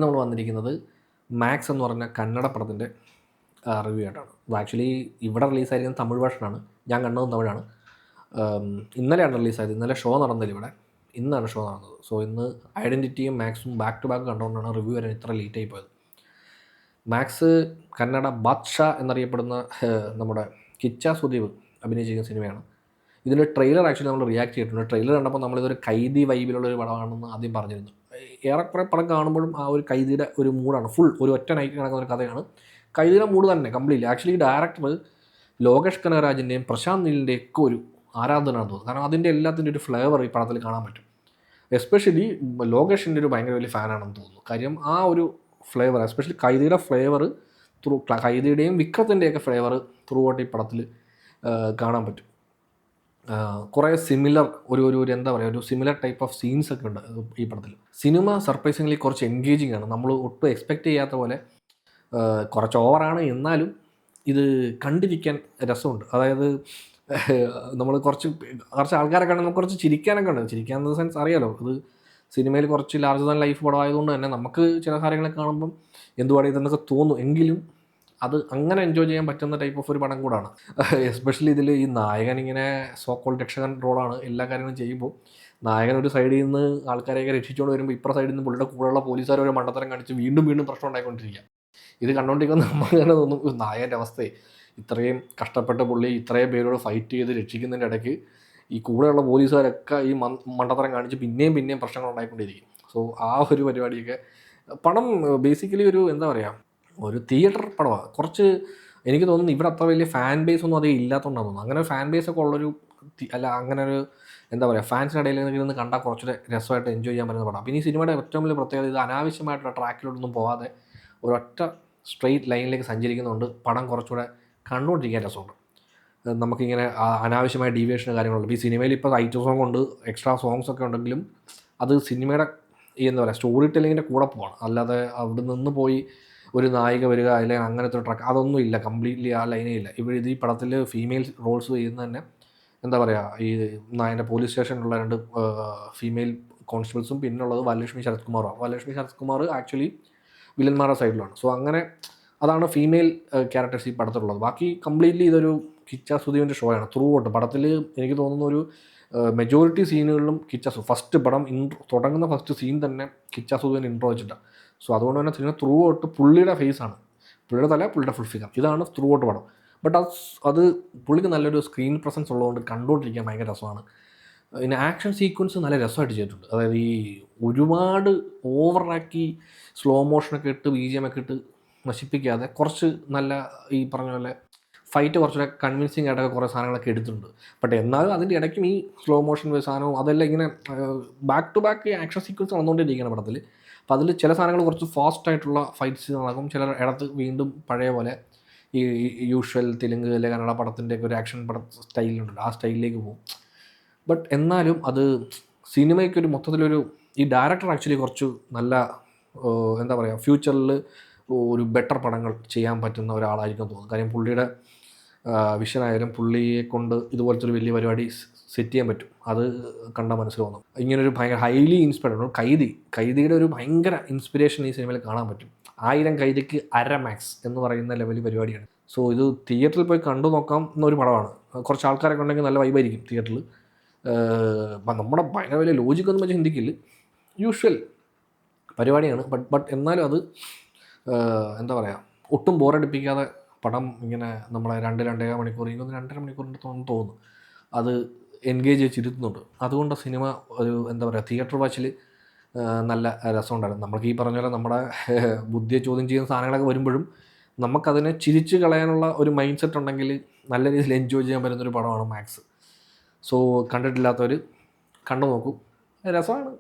ഇന്ന് നമ്മൾ വന്നിരിക്കുന്നത് മാക്സ് എന്ന് പറഞ്ഞ കന്നഡ പടത്തിൻ്റെ റിവ്യൂ ആയിട്ടാണ്. ഇത് ആക്ച്വലി ഇവിടെ റിലീസായിരിക്കുന്നത് തമിഴ് വേർഷനാണ്. ഞാൻ കണ്ടതും തമിഴാണ്. ഇന്നലെയാണ് റിലീസായത്. ഇന്നലെ ഷോ നടന്നില്ല ഇവിടെ, ഇന്നാണ് ഷോ നടന്നത്. സോ ഇന്ന് ഐഡൻറ്റിറ്റിയും മാക്സും ബാക്ക് ടു ബാക്ക് കണ്ടുകൊണ്ടാണ് റിവ്യൂ വരാൻ ഇത്ര ലേറ്റായി പോയത്. മാക്സ് കന്നഡ ബാദ്ഷാ എന്നറിയപ്പെടുന്ന നമ്മുടെ കിച്ച സുദീപ് അഭിനയിച്ചിരിക്കുന്ന സിനിമയാണ്. ഇതിൻ്റെ ട്രെയിലർ ആക്ച്വലി നമ്മൾ റിയാക്ട് ചെയ്തിട്ടുണ്ട്. ട്രെയിലർ കണ്ടപ്പോൾ നമ്മളിതൊരു കൈദി വൈബിലുള്ളൊരു പടമാണെന്ന് ആദ്യം പറഞ്ഞിരുന്നു. ഏറെക്കുറെ പടം കാണുമ്പോഴും ആ ഒരു കൈദിയുടെ ഒരു മൂഡാണ്. ഫുൾ ഒരു ഒറ്റ നൈറ്റ് നടക്കുന്ന ഒരു കഥയാണ്. കൈദിയുടെ മൂഡ് തന്നെ കംപ്ലീറ്റ്ലി. ആക്ച്വലി ഡയറക്ടർ ലോകേഷ് കനകരാജിൻ്റെയും പ്രശാന്ത് നീലിൻ്റെയും ഒക്കെ ഒരു ആരാധനയാണെന്ന് തോന്നുന്നു. കാരണം അതിൻ്റെ എല്ലാത്തിൻ്റെ ഒരു ഫ്ലേവർ ഈ പടത്തിൽ കാണാൻ പറ്റും. എസ്പെഷ്യലി ലോകേഷിൻ്റെ ഒരു ഭയങ്കര വലിയ ഫാനാണെന്ന് തോന്നുന്നു. കാര്യം ആ ഒരു ഫ്ലേവർ, എസ്പെഷ്യലി കൈദിയുടെ ഫ്ലേവർ കൈദിയുടെയും വിക്രത്തിൻ്റെയൊക്കെ ഫ്ലേവർ ത്രൂ ഔട്ട് ഈ പടത്തിൽ കാണാൻ പറ്റും. കുറേ സിമിലർ ഒരു എന്താ പറയുക, ഒരു സിമിലർ ടൈപ്പ് ഓഫ് സീൻസ് ഒക്കെ ഉണ്ട് ഈ പടത്തിൽ. സിനിമ സർപ്രൈസിംഗ്ലി കുറച്ച് എൻഗേജിങ് ആണ്. നമ്മൾ ഒട്ടും എക്സ്പെക്റ്റ് ചെയ്യാത്ത പോലെ കുറച്ച് ഓവറാണ്, എന്നാലും ഇത് കണ്ടിരിക്കാൻ രസമുണ്ട്. അതായത് നമ്മൾ കുറച്ച് ആൾക്കാരൊക്കെ ആണെങ്കിൽ നമുക്ക് കുറച്ച് ചിരിക്കാനൊക്കെ ഉണ്ട്. ചിരിക്കാൻ എന്ന സെൻസ് അറിയാലോ, ഇത് സിനിമയിൽ കുറച്ച് ലാർജർ ദാൻ ലൈഫ് പടമായതുകൊണ്ട് തന്നെ നമുക്ക് ചില കാര്യങ്ങളെ കാണുമ്പം എന്തുപാടെ ഇതെന്നൊക്കെ തോന്നും. എങ്കിലും അത് അങ്ങനെ എൻജോയ് ചെയ്യാൻ പറ്റുന്ന ടൈപ്പ് ഓഫ് ഒരു പടം കൂടാണ്. എസ്പെഷ്യലി ഇതിൽ ഈ നായകൻ ഇങ്ങനെ സോ കോൾഡ് രക്ഷകൻ റോളാണ്. എല്ലാ കാര്യങ്ങളും ചെയ്യുമ്പോൾ നായകൻ ഒരു സൈഡിൽ നിന്ന് ആൾക്കാരെയൊക്കെ രക്ഷിച്ചുകൊണ്ട് വരുമ്പോൾ ഇപ്പുറ സൈഡിൽ നിന്ന് പുള്ളിയുടെ കൂടെയുള്ള പോലീസുകാർ ഒരു മണ്ടത്തരം കാണിച്ച് വീണ്ടും പ്രശ്നം ഉണ്ടായിക്കൊണ്ടിരിക്കുക. ഇത് കണ്ടുകൊണ്ടിരിക്കുന്ന നമ്മൾ തന്നെ തോന്നും, നായകൻ്റെ അവസ്ഥയെ ഇത്രയും കഷ്ടപ്പെട്ട പുള്ളി ഇത്രയും പേരോട് ഫൈറ്റ് ചെയ്ത് രക്ഷിക്കുന്നതിൻ്റെ ഇടയ്ക്ക് ഈ കൂടെയുള്ള പോലീസുകാരൊക്കെ ഈ മണ്ടത്തരം കാണിച്ച് പിന്നെയും പ്രശ്നങ്ങൾ ഉണ്ടായിക്കൊണ്ടിരിക്കും. സോ ആ ഒരു പരിപാടിയൊക്കെ പടം ബേസിക്കലി ഒരു എന്താ പറയുക, ഒരു തിയേറ്റർ പടമാണ്. കുറച്ച് എനിക്ക് തോന്നുന്നു ഇവിടെ അത്ര വലിയ ഫാൻ ബേസ് ഒന്നും അതേ ഇല്ലാത്തതുകൊണ്ടാണ് തോന്നുന്നു. അങ്ങനെ ഫാൻ ബേസ് ഒക്കെ ഉള്ളൊരു അങ്ങനെ ഒരു എന്താ പറയുക, ഫാൻസിൻ്റെ ഇടയിൽ നിന്ന് കണ്ടാൽ കുറച്ചുകൂടെ രസമായിട്ട് എൻജോയ് ചെയ്യാൻ പറ്റുന്ന പടം. പിന്നെ ഈ സിനിമയുടെ ഏറ്റവും വലിയ പ്രത്യേകത, ഇത് അനാവശ്യമായിട്ടുള്ള ട്രാക്കിലോട്ടൊന്നും പോകാതെ ഒരൊറ്റ സ്ട്രെയിറ്റ് ലൈനിലേക്ക് സഞ്ചരിക്കുന്നതുകൊണ്ട് പടം കുറച്ചുകൂടെ കണ്ടുകൊണ്ടിരിക്കാൻ രസമുണ്ട്. നമുക്കിങ്ങനെ അനാവശ്യമായ ഡീവിയേഷനും കാര്യങ്ങളുണ്ട്. ഈ സിനിമയിൽ ഇപ്പോൾ ഐറ്റം സോങ് ഉണ്ട്, എക്സ്ട്രാ സോങ്സ് ഒക്കെ ഉണ്ടെങ്കിലും അത് സിനിമയുടെ ഈ എന്താ പറയുക സ്റ്റോറി ടെല്ലിങ്ങിൻ്റെ കൂടെ പോവാണ്. അല്ലാതെ അവിടെ നിന്ന് പോയി ഒരു നായിക വരിക അല്ലെങ്കിൽ അങ്ങനത്തെ ഒരു ട്രാക്ക് അതൊന്നും ഇല്ല. കംപ്ലീറ്റ്ലി ആ ലൈനേ ഇല്ല. ഇത് ഈ പടത്തിൽ ഫീമെയിൽ റോൾസ് ചെയ്യുന്ന തന്നെ എന്താ പറയുക, ഈ നായൻ്റെ പോലീസ് സ്റ്റേഷനിലുള്ള 2 ഫീമെയിൽ കോൺസ്റ്റബിൾസും പിന്നുള്ളത് വരലക്ഷ്മി ശരത് കുമാറുമാണ്. വരലക്ഷ്മി ശരത് കുമാർ ആക്ച്വലി വില്ലന്മാരുടെ സൈഡിലാണ്. സോ അങ്ങനെ അതാണ് ഫീമെയിൽ ക്യാരക്ടേഴ്സ് ഈ പടത്തിലുള്ളത്. ബാക്കി കംപ്ലീറ്റ്ലി ഇതൊരു കിച്ച സുദീപിൻ്റെ ഷോയാണ് ത്രൂ ഔട്ട്. പടത്തിൽ എനിക്ക് തോന്നുന്ന ഒരു മെജോറിറ്റി സീനുകളിലും ഫസ്റ്റ് പടം തുടങ്ങുന്ന ഫസ്റ്റ് സീൻ തന്നെ കിച്ച സുദീപിന് ഇൻട്രോ വെച്ചിട്ടാണ്. സോ അതുകൊണ്ട് തന്നെ സിനിമ ത്രൂ ഔട്ട് പുള്ളിയുടെ ഫേസാണ്, പുള്ളിയുടെ തല, പുള്ളിയുടെ ഫുൾ ഫിഗർ, ഇതാണ് ത്രൂ ഔട്ട് പടം. ബട്ട് അത് പുള്ളിക്ക് നല്ലൊരു സ്ക്രീൻ പ്രസൻസ് ഉള്ളതുകൊണ്ട് കണ്ടുകൊണ്ടിരിക്കാൻ ഭയങ്കര രസമാണ്. പിന്നെ ആക്ഷൻ സീക്വൻസ് നല്ല രസമായിട്ട് ചെയ്തിട്ടുണ്ട്. അതായത് ഈ ഒരുപാട് ഓവറാക്കി സ്ലോ മോഷനൊക്കെ ഇട്ട് BGM ഒക്കെ ഇട്ട് നശിപ്പിക്കാതെ കുറച്ച് നല്ല ഈ പറഞ്ഞ പോലെ ഫൈറ്റ് കുറച്ചുകൂടെ കൺവിൻസിങ് ആയിട്ടൊക്കെ കുറേ സാധനങ്ങളൊക്കെ എടുത്തിട്ടുണ്ട്. ബട്ട് എന്നാലും അതിൻ്റെ ഇടയ്ക്കും ഈ സ്ലോ മോഷൻ സാധനവും അതെല്ലാം ഇങ്ങനെ back to back action sequence നടന്നുകൊണ്ടിരിക്കുകയാണ് പടത്തിൽ. അപ്പോൾ അതിൽ ചില സാധനങ്ങൾ കുറച്ച് ഫാസ്റ്റായിട്ടുള്ള ഫൈറ്റ്സ് നടക്കും, ചില ഇടത്ത് വീണ്ടും പഴയ പോലെ ഈ യൂഷ്വൽ തെലുങ്ക് അല്ലെങ്കിൽ കന്നഡ പടത്തിൻ്റെയൊക്കെ ഒരു ആക്ഷൻ പട സ്റ്റൈലുണ്ടല്ലോ, ആ സ്റ്റൈലിലേക്ക് പോകും. ബട്ട് എന്നാലും അത് സിനിമയ്ക്കൊരു മൊത്തത്തിലൊരു ഈ ഡയറക്ടർ ആക്ച്വലി കുറച്ച് നല്ല എന്താ പറയുക ഫ്യൂച്ചറിൽ ഒരു ബെറ്റർ പടങ്ങൾ ചെയ്യാൻ പറ്റുന്ന ഒരാളായിരിക്കും തോന്നുന്നു. കാര്യം പുള്ളിയുടെ വിഷനായാലും പുള്ളിയെ കൊണ്ട് ഇതുപോലത്തെ ഒരു വലിയ പരിപാടി സെറ്റ് ചെയ്യാൻ പറ്റും. അത് കണ്ടാൽ മനസ്സിലാവുന്നു. ഇങ്ങനൊരു ഭയങ്കര ഹൈലി ഇൻസ്പയർഡ് കൈദിയുടെ ഒരു ഭയങ്കര ഇൻസ്പിറേഷൻ ഈ സിനിമയിൽ കാണാൻ പറ്റും. 1000 കൈദിക്ക് അര മാക്സ് എന്ന് പറയുന്ന ലെവലിൽ പരിപാടിയാണ്. സോ ഇത് തിയേറ്ററിൽ പോയി കണ്ടു നോക്കാം എന്നൊരു പടമാണ്. കുറച്ച് ആൾക്കാരൊക്കെ ഉണ്ടെങ്കിൽ നല്ല വൈബായിരിക്കും തിയേറ്ററിൽ. നമ്മുടെ ഭയങ്കര വലിയ ലോജിക്കൊന്നും വെച്ച് ചിന്തിക്കില്ല, യൂഷ്വൽ പരിപാടിയാണ്. ബട്ട് എന്നാലും അത് എന്താ പറയുക, ഒട്ടും ബോറടിപ്പിക്കാതെ പടം ഇങ്ങനെ നമ്മളെ 2-2.5 മണിക്കൂർ, എനിക്കൊന്ന് 2.5 മണിക്കൂറിൻ്റെ തോന്നുന്നു അത് എൻഗേജ് വെച്ചിരുത്തുന്നുണ്ട്. അതുകൊണ്ട് സിനിമ ഒരു എന്താ പറയുക തിയേറ്റർ വാച്ചിൽ നല്ല രസമുണ്ടായിരുന്നു. നമുക്ക് ഈ പറഞ്ഞ പോലെ നമ്മുടെ ബുദ്ധിയെ ചോദ്യം ചെയ്യുന്ന സാധനങ്ങളൊക്കെ വരുമ്പോഴും നമുക്കതിനെ ചിരിച്ച് കളയാനുള്ള ഒരു മൈൻഡ് സെറ്റ് ഉണ്ടെങ്കിൽ നല്ല രീതിയിൽ എൻജോയ് ചെയ്യാൻ പറ്റുന്നൊരു പടമാണ് മാക്സ്. സോ കണ്ടിട്ടില്ലാത്തവർ കണ്ടു നോക്കൂ, രസമാണ്.